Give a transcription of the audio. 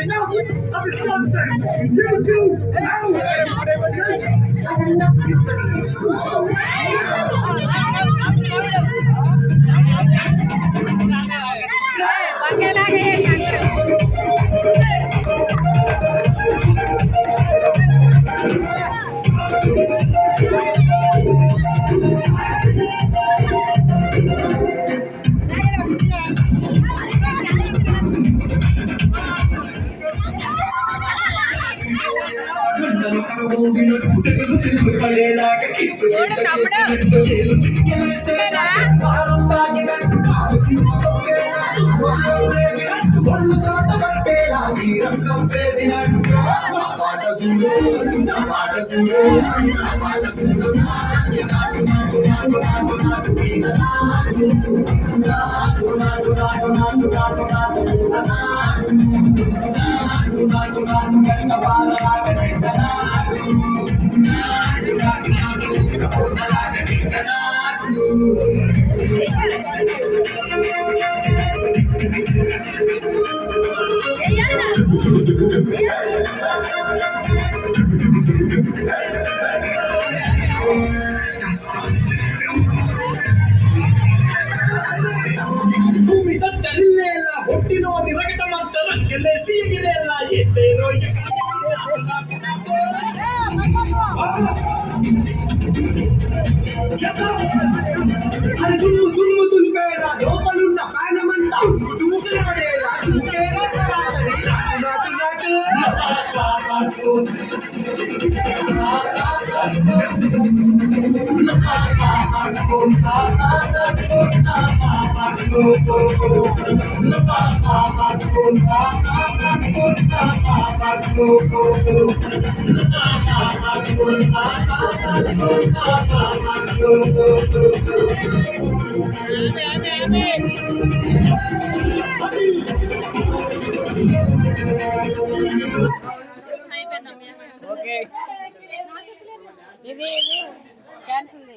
Enough of this nonsense! You two, out! పడేలాగా కిసు ఒళ్ళు సాట పట్టేలా ఈ రంగం చేసినట్టు పాట సుండు పాట సుండు పాట సుండు నాటు నాటు నాటు నాటు నాటు నాటు నాటు నాటు నాటు నాటు నాటు నాటు నాటు నాటు కనుక పాలలాగా చెడ్డ నాటు నాటు నాటు నాటు పూర్ణలాగా చెడ్డ నాటు భూమితో తల్లేలా ఒట్టిలో నిరగటమంత రంకెలేసి ఎగిరేలా ఎసేరో అది దుమ్ము దుమ్ము దులిపేలా లోపలున్న ప్రాణమంతా దుమ్ముకులు పడేలా దుమ్ముకేలా సరాసరి నాటు నాటు నాటు ఇది క్యాన్సిల్